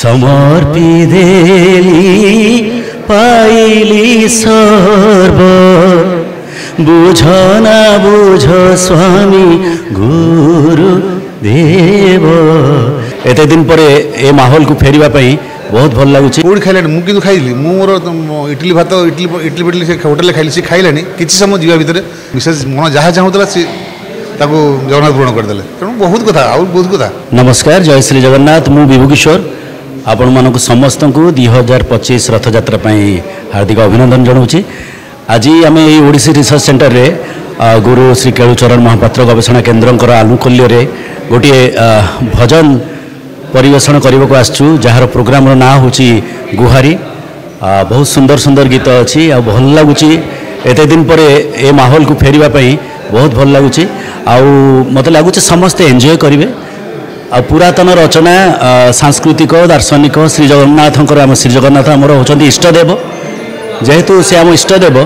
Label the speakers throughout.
Speaker 1: समर्पी देली पाइली सर्व बुझ ना बुझ स्वामी गुरु देव। एते दिन पर ए माहौल को फेरिबा पई बहुत भल लगुच।
Speaker 2: कौट खाइल मुझे खाइली मोर इडली भात इडली पिटली से होटेल खाइली सी खाइलानी किसी समय जीवा भितर विशेष मन जहाँ चाहूला सी जगन्नाथ पूरण करदे तेणु बहुत कथा आउ बहुत कथा।
Speaker 1: नमस्कार, जय श्री जगन्नाथ। मु विभू किशोर आपण मानक समस्त को 2025 रथयात्रा हार्दिक अभिनंदन जनाऊँगी। आज आम ओडिसी रिसर्च सेंटर रे गुरु श्री केलुचरण महापात्र गवेषणा केन्द्र आनुकूल्य गोटे भजन परिवेषण करने को आसचु जार प्रोग्राम ना हूँ गुहारी। बहुत सुंदर सुंदर गीत अच्छी आ भल लगुच। एत दिन पर ए माहौल को फेरिबा पई बहुत भल लगुच। मत लगुच समस्ते एंजॉय करेंगे। पुरातन रचना सांस्कृतिक दार्शनिक श्री जगन्नाथ आम श्री जगन्नाथ आमर होचंती इष्टदेव। जेहेतु से आम इष्टदेव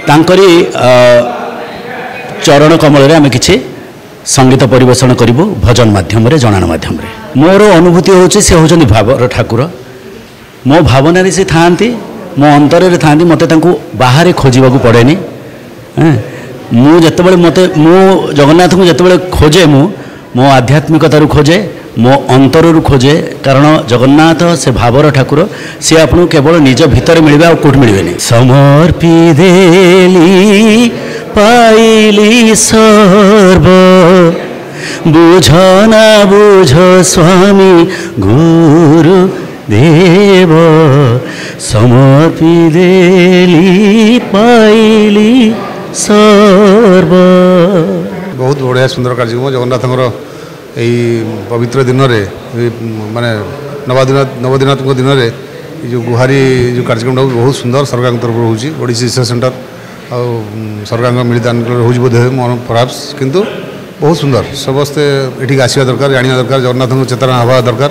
Speaker 1: तांकरी चरण कमल आम किछि संगीत परिवेषण करूँ भजन माध्यम जनाण माध्यम। मोर अनुभूति हूँ से होचंती भावर ठाकुर। मो भावना से था मो अंतर था मत बाहर खोजा पड़ेनी। मुझे मत मो जगन्नाथ को जिते खोजे मो आध्यात्मिकतार खोजे मो अंतर खोजे। कारण जगन्नाथ से भावर ठाकुर सी आपको केवल निज भितर मिलबे आ कोट मिलबेनी। समर्पी देली पाइली सर्व बुझ ना बुझ स्वामी गुरु देव। समर्पी देली पाइली सर्व।
Speaker 2: बहुत बढ़िया सुंदर कार्यक्रम जगन्नाथ यही पवित्र दिन माने नवदिनात्मक दिन में जो गुहारी जो कार्यक्रम बहुत सुंदर सरकार तरफ होची ओडिसी रिसर्च सेंटर और सरकार मिलित हो बोधे मन प्रभाव्स किंतु बहुत सुंदर समस्ते ये आसवा दरकार जाना दरकार जगन्नाथ चेतना हवा दरकार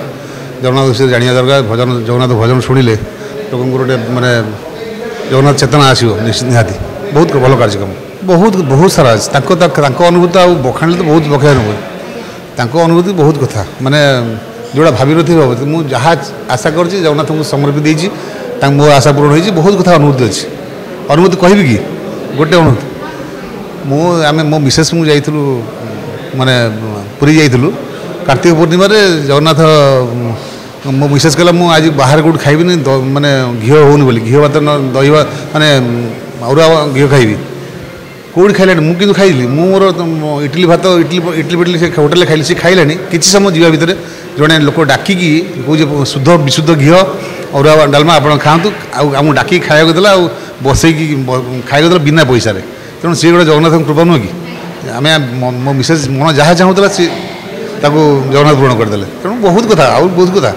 Speaker 2: जगन्नाथ विषय जाना दरकार भजन जगन्नाथ भजन शुणिले लोक गोटे मानने जगन्नाथ चेतना आसो निश्चित निहाती बहुत भल कार्यक्रम बहुत बहुत सारा अनुभूति आ बखाणी तो बहुत बखाया नुहे अनुभूति बहुत कथा माने जोड़ा भावी नी मुझे जहाँ आशा कर जगन्नाथ को समर्पी देती मो आशा पूरण होती बहुत कथा अनुभूति अच्छी अनुभूति कहबी कि गोटे अनुभूति आम मो मिसेस मुझे जाइलु माने पुरी जाइलु कार्तिक पूर्णिमा जगन्नाथ मो मिसेस कहला मु आज बाहर कौट खाइबी माने घी होनी बोली घी भात दही माने अरुआ घी खाइबी कौट खाइल मुझे खाइली मोर इडली भात इडली पिटली से होटेल खाइली सी खाइलानी किसी समय जीवा भितर जड़े लोक डाकिकी कौन शुद्ध विशुद्ध घी अरुआ डालमा आप खातु आम डाक खाया देला बसईकी खाया देला बिना पैसा तेणु सी गोटे जगन्नाथ कृपा नुह कि आम मो मिसेस मन जहाँ चाहूला सी जगन्नाथ पूरण करदे तेणु बहुत कथा आउ बहुत कथा।